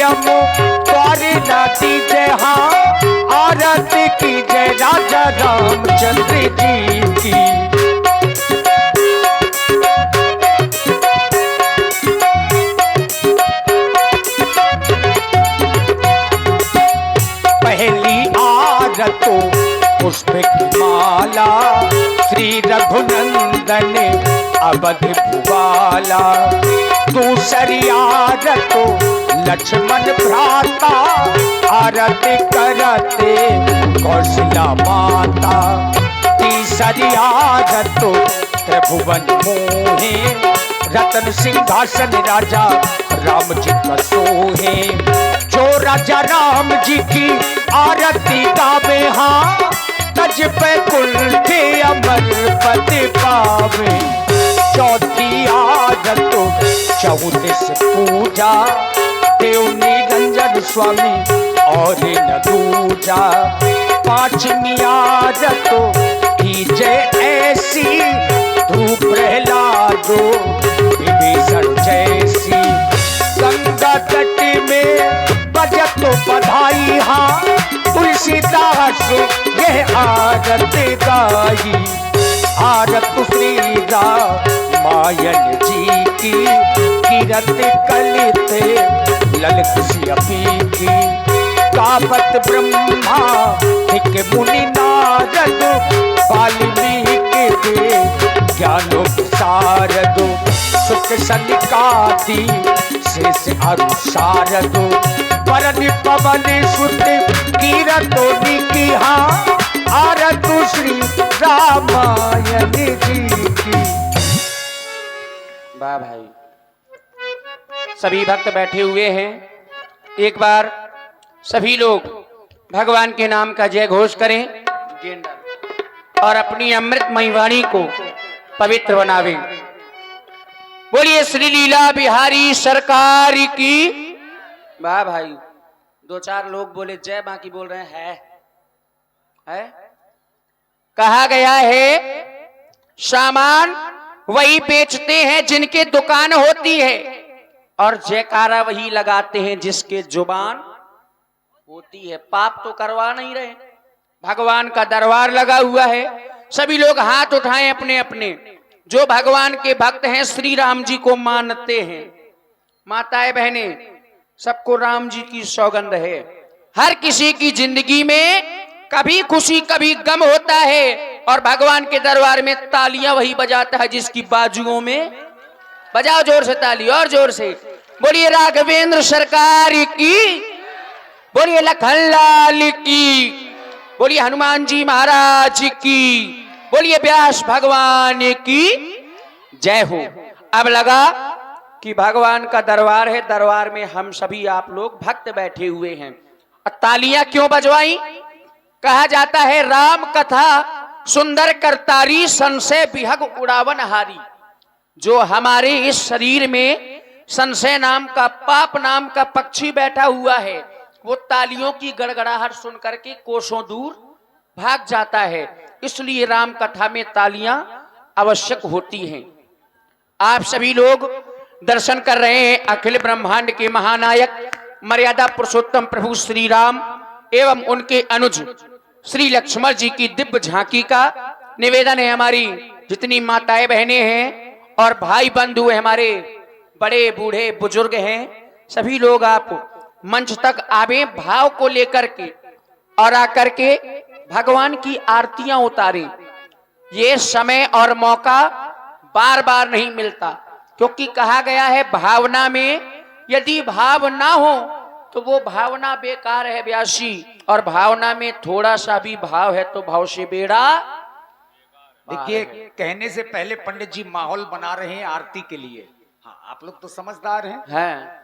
नियम द्वारे न दीजय, हाँ आरती की जय राजा रामचंद्र जी की। पहली आरतो पुष्प की माला, श्री रघुनंदन अवध भुवाला। दूसरी आरतो लक्ष्मण भ्राता, आरती करते कौशल्या माता। तीसरी आरतो त्रिभुवन मोहे, रतन सिंहासन राजा राम जी का सोहे। जो राजा राम जी की आरती गावे, हाँ तज पे कुल्ठे अमर पति पावे। चौथी आरतो 34 पूजा, देव निरंजन स्वामी और न दूजा। पांचवी आरतो कीजय ऐसी, ध्रुव प्रहलादो विभीषण जैसी। गंगा तट में बजतो बधाई, हाँ तुलसीदास यह आरती गाई। आरत श्री रामायण जी की, कीरत कलित ललित सियपी की। गावत ब्रह्मा एक मुनि नारद, वाल्मीकि ज्ञानो शारद। सुख सनिकादि शेष अनुसारद, परनि पवन सुत कीरतों की, हाँ आरत श्री रामायण जी की। वाह भाई, सभी भक्त बैठे हुए हैं। एक बार सभी लोग भगवान के नाम का जय घोष करें और अपनी अमृतमयी वाणी को पवित्र बनावें। बोलिए श्री लीला बिहारी सरकार की। वाह भाई, 2-4 लोग बोले जय, बाकी बोल रहे हैं है? कहा गया है सामान वही बेचते हैं जिनके दुकान होती है, और जयकारा वही लगाते हैं जिसके जुबान होती है। पाप तो करवा नहीं रहे, भगवान का दरबार लगा हुआ है। सभी लोग हाथ उठाएं अपने अपने। जो भगवान के भक्त हैं, श्री राम जी को मानते हैं, माताएं बहनें, सबको राम जी की सौगंध है। हर किसी की जिंदगी में कभी खुशी कभी गम होता है, और भगवान के दरबार में तालियां वही बजाता है जिसकी बाजुओं में, बजाओ जोर से ताली और जोर से। बोलिए राघवेंद्र सरकार की, बोलिए लखन लाल की, बोलिए हनुमान जी महाराज की, बोलिए व्यास भगवान की जय हो। अब लगा कि भगवान का दरबार है, दरबार में हम सभी आप लोग भक्त बैठे हुए हैं। तालियां क्यों बजवाई? कहा जाता है राम कथा सुंदर करतारी, संशय विहग उड़ावन हारी। जो हमारे इस शरीर में संशय नाम का, पाप नाम का पक्षी बैठा हुआ है, वो तालियों की गड़गड़ाहट सुन करके कोसों दूर भाग जाता है। इसलिए राम कथा में तालियां आवश्यक होती हैं। आप सभी लोग दर्शन कर रहे हैं अखिल ब्रह्मांड के महानायक मर्यादा पुरुषोत्तम प्रभु श्री राम एवं उनके अनुज श्री लक्ष्मण जी की दिव्य झांकी का। निवेदन है हमारी जितनी माताएं बहनें हैं और भाई बंधु हैं, हमारे बड़े बूढ़े बुजुर्ग हैं, सभी लोग आप मंच तक आवे भाव को लेकर के, और आकर के भगवान की आरतियां उतारें। ये समय और मौका बार बार नहीं मिलता, क्योंकि कहा गया है भावना में यदि भाव ना हो तो वो भावना बेकार है व्यासी, और भावना में थोड़ा सा भी भाव है तो भाव से बेड़ा। देखिए, कहने से पहले पंडित जी माहौल बना रहे हैं आरती के लिए। हाँ, आप लोग तो समझदार हैं।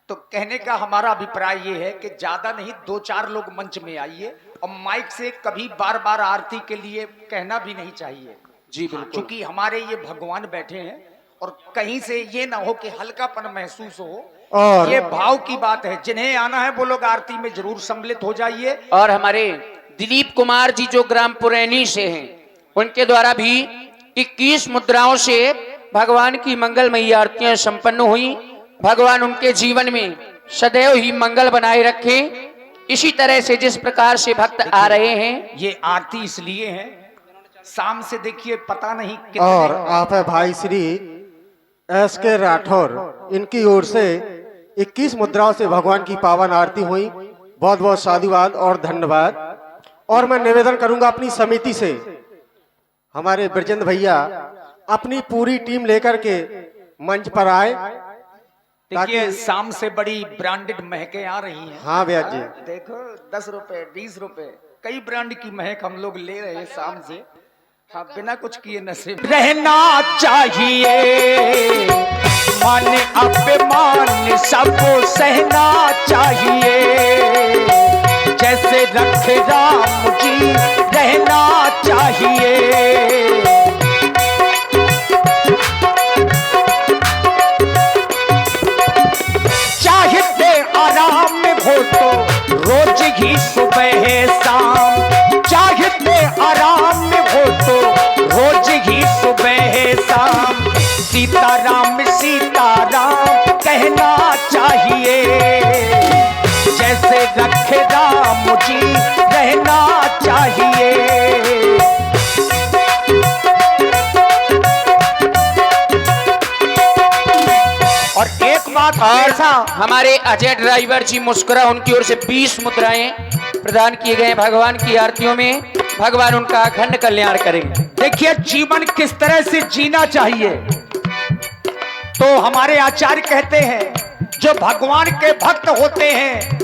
तो कहने का हमारा अभिप्राय ये है कि ज्यादा नहीं, 2-4 लोग मंच में आइए, और माइक से कभी बार बार आरती के लिए कहना भी नहीं चाहिए जी बिल्कुल, क्योंकि हमारे ये भगवान बैठे हैं, और कहीं से ये ना हो कि हल्कापन महसूस हो। और ये भाव की बात है, जिन्हें आना है वो लोग आरती में जरूर सम्मिलित हो जाइए। और हमारे दिलीप कुमार जी जो ग्राम पुरैनी से हैं, उनके द्वारा भी 21 मुद्राओं से भगवान की मंगलमयी आरतियां संपन्न हुई। भगवान उनके जीवन में सदैव ही मंगल बनाए रखे। इसी तरह से जिस प्रकार से भक्त आ रहे हैं, ये आरती इसलिए है, शाम से देखिए पता नहीं कितने। और आप है भाई श्री SK राठौर, इनकी ओर से 21 मुद्राओं से भगवान की पावन आरती हुई। बहुत बहुत साधुवाद और धन्यवाद। और मैं निवेदन करूंगा अपनी समिति से, हमारे ब्रजेंद्र भैया अपनी पूरी टीम लेकर के मंच पर आए। देखिए शाम से बड़ी ब्रांडेड महकें आ रही हैं। हाँ भैया जी, देखो 10 रुपए 20 रुपए कई ब्रांड की महक हम लोग ले रहे हैं शाम से। हाँ, बिना कुछ किए नसीब रहना चाहिए, मान अपमान सबको सहना चाहिए, जैसे रखे राम जी रहना चाहिए। चाहते आराम में हो तो रोज ही सुबह शाम, चाहते आराम में हो तो रोज ही सुबह शाम, सीताराम सीताराम कहना चाहिए, जैसे रखे राम जी रहना चाहिए। और एक बात और हमारे अजय ड्राइवर जी मुस्कुरा, उनकी ओर से 20 मुद्राएं प्रदान किए गए भगवान की आरतियों में। भगवान उनका अखंड कल्याण करेंगे। देखिए जीवन किस तरह से जीना चाहिए, तो हमारे आचार्य कहते हैं जो भगवान के भक्त होते हैं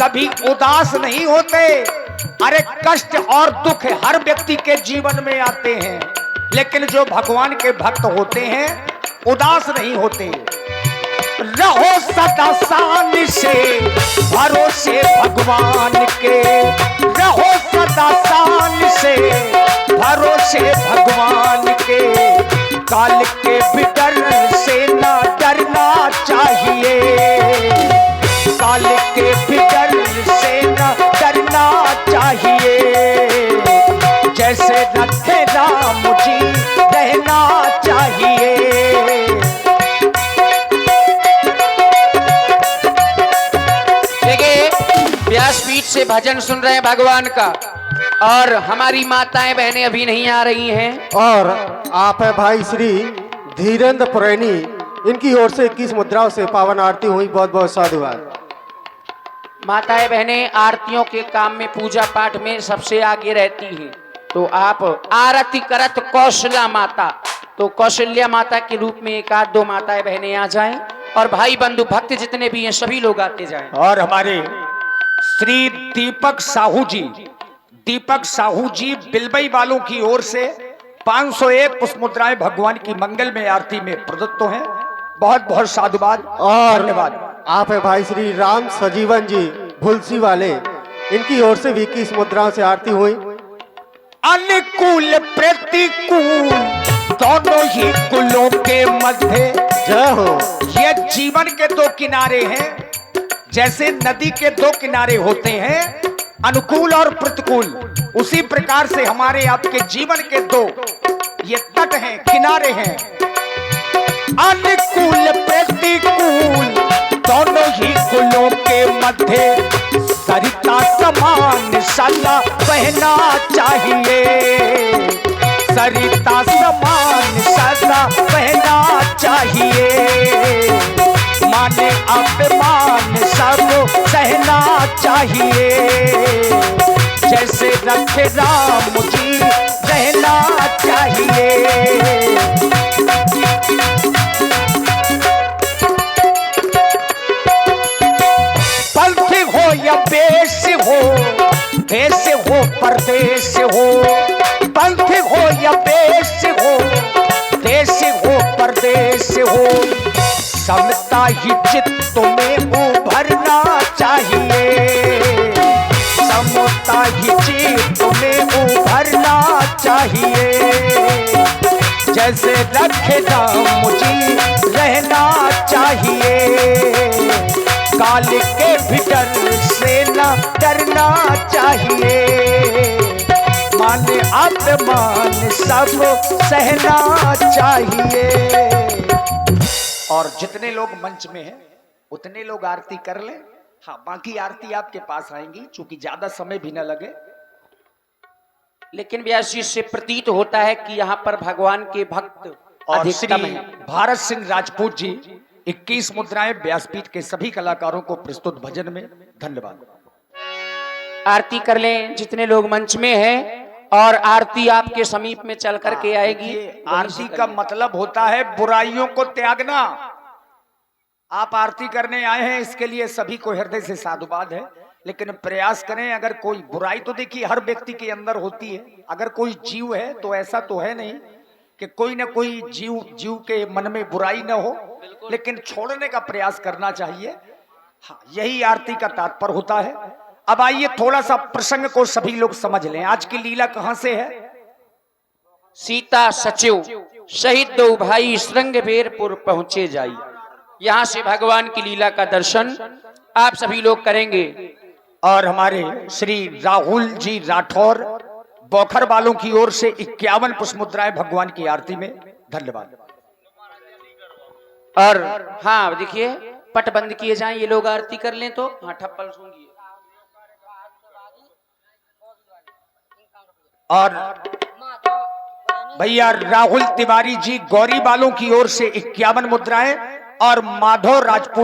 कभी उदास नहीं होते। अरे कष्ट और दुख हर व्यक्ति के जीवन में आते हैं, लेकिन जो भगवान के भक्त होते हैं उदास नहीं होते। रहो सदा शान से भरोसे भगवान के, रहो सदा शान से भरोसे भगवान के, काल के भी डर से ना डरना चाहिए, काल के भी डर से ना डरना चाहिए, जैसे रखे राम जी रहना चाहिए। व्यासपीठ से भजन सुन रहे हैं भगवान का, और हमारी माताएं बहनें अभी नहीं आ रही हैं। और आप है भाई श्री धीरेन्द्र पुरैनी, इनकी ओर से 21 मुद्राओं से पावन आरती हुई। बहुत बहुत साधुवाद। माताएं बहनें आरतियों के काम में, पूजा पाठ में सबसे आगे रहती हैं, तो आप आरती करत कौशल्या माता, तो कौशल्या माता के रूप में एक आध दो माताएं बहनें आ जाएं, और भाई बंधु भक्त जितने भी हैं सभी लोग आते जाएं। और हमारे श्री दीपक साहू जी बिलबई वालों की ओर से 501 पुष्प मुद्राएं भगवान की मंगल में आरती में प्रदत्त हैं। बहुत बहुत साधुवाद और धन्यवाद। आप है भाई श्री राम सजीवन जी भुलसी वाले, इनकी ओर से 21 मुद्राओं से आरती हुई। अनुकूल प्रतिकूल दोनों ही कुलों के मध्य जय हो। ये जीवन के दो किनारे हैं, जैसे नदी के दो किनारे होते हैं अनुकूल और प्रतिकूल, उसी प्रकार से हमारे आपके जीवन के दो ये तट हैं, किनारे हैं। अनुकूल प्रतिकूल दोनों ही कुलों के मध्य सरिता समान सदा बहना चाहिए, सरिता समान सदा बहना चाहिए, माने अपमान सब सहना चाहिए, जैसे रखे राम जी रहना चाहिए। पंथ हो या देश हो, देश हो परदेश हो, पंथ हो या देश हो, देश हो परदेश हो, समता ही चित्त में उभरना चाहिए, समता ही चित्त में उभरना चाहिए, जैसे रखे राम जी रहना चाहिए, काल के भी डर से न डरना चाहिए, मान अपमान सब सहना चाहिए। और जितने लोग मंच में हैं उतने लोग आरती कर लें। हाँ, बाकी आरती आपके पास आएंगी, चूंकि ज्यादा समय भी न लगे। लेकिन व्यास जी से प्रतीत होता है कि यहाँ पर भगवान के भक्त और श्री अधिकतम हैं। भारत सिंह राजपूत जी 21 मुद्राएं व्यासपीठ के सभी कलाकारों को प्रस्तुत भजन में। धन्यवाद। आरती कर लें जितने लोग मंच में हैं, और आरती आपके समीप में चल करके आएगी। ये आरती का मतलब होता है बुराइयों को त्यागना। आप आरती करने आए हैं, इसके लिए सभी को हृदय से साधुवाद है, लेकिन प्रयास करें। अगर कोई बुराई, तो देखिए हर व्यक्ति के अंदर होती है। अगर कोई जीव है तो ऐसा तो है नहीं कि कोई ना कोई जीव के मन में बुराई ना हो, लेकिन छोड़ने का प्रयास करना चाहिए। हाँ, यही आरती का तात्पर्य होता है। अब आइए थोड़ा सा प्रसंग को सभी लोग समझ लें। आज की लीला कहां से है? सीता सचिव शहीद दो भाई श्रृंगबेरपुर पहुंचे जाई। यहाँ से भगवान की लीला का दर्शन आप सभी लोग करेंगे। और हमारे श्री राहुल जी राठौर बौखर वालों की ओर से 51 पुष्प मुद्राएं भगवान की आरती में। धन्यवाद। और हाँ देखिए, पट बंद किए जाएं, ये लोग आरती कर लें तो। हाँ, ठप्पल सूंघिए। और भैया राहुल तिवारी जी गौरी वालों की ओर से 51 मुद्राएं, और माधव राजपूत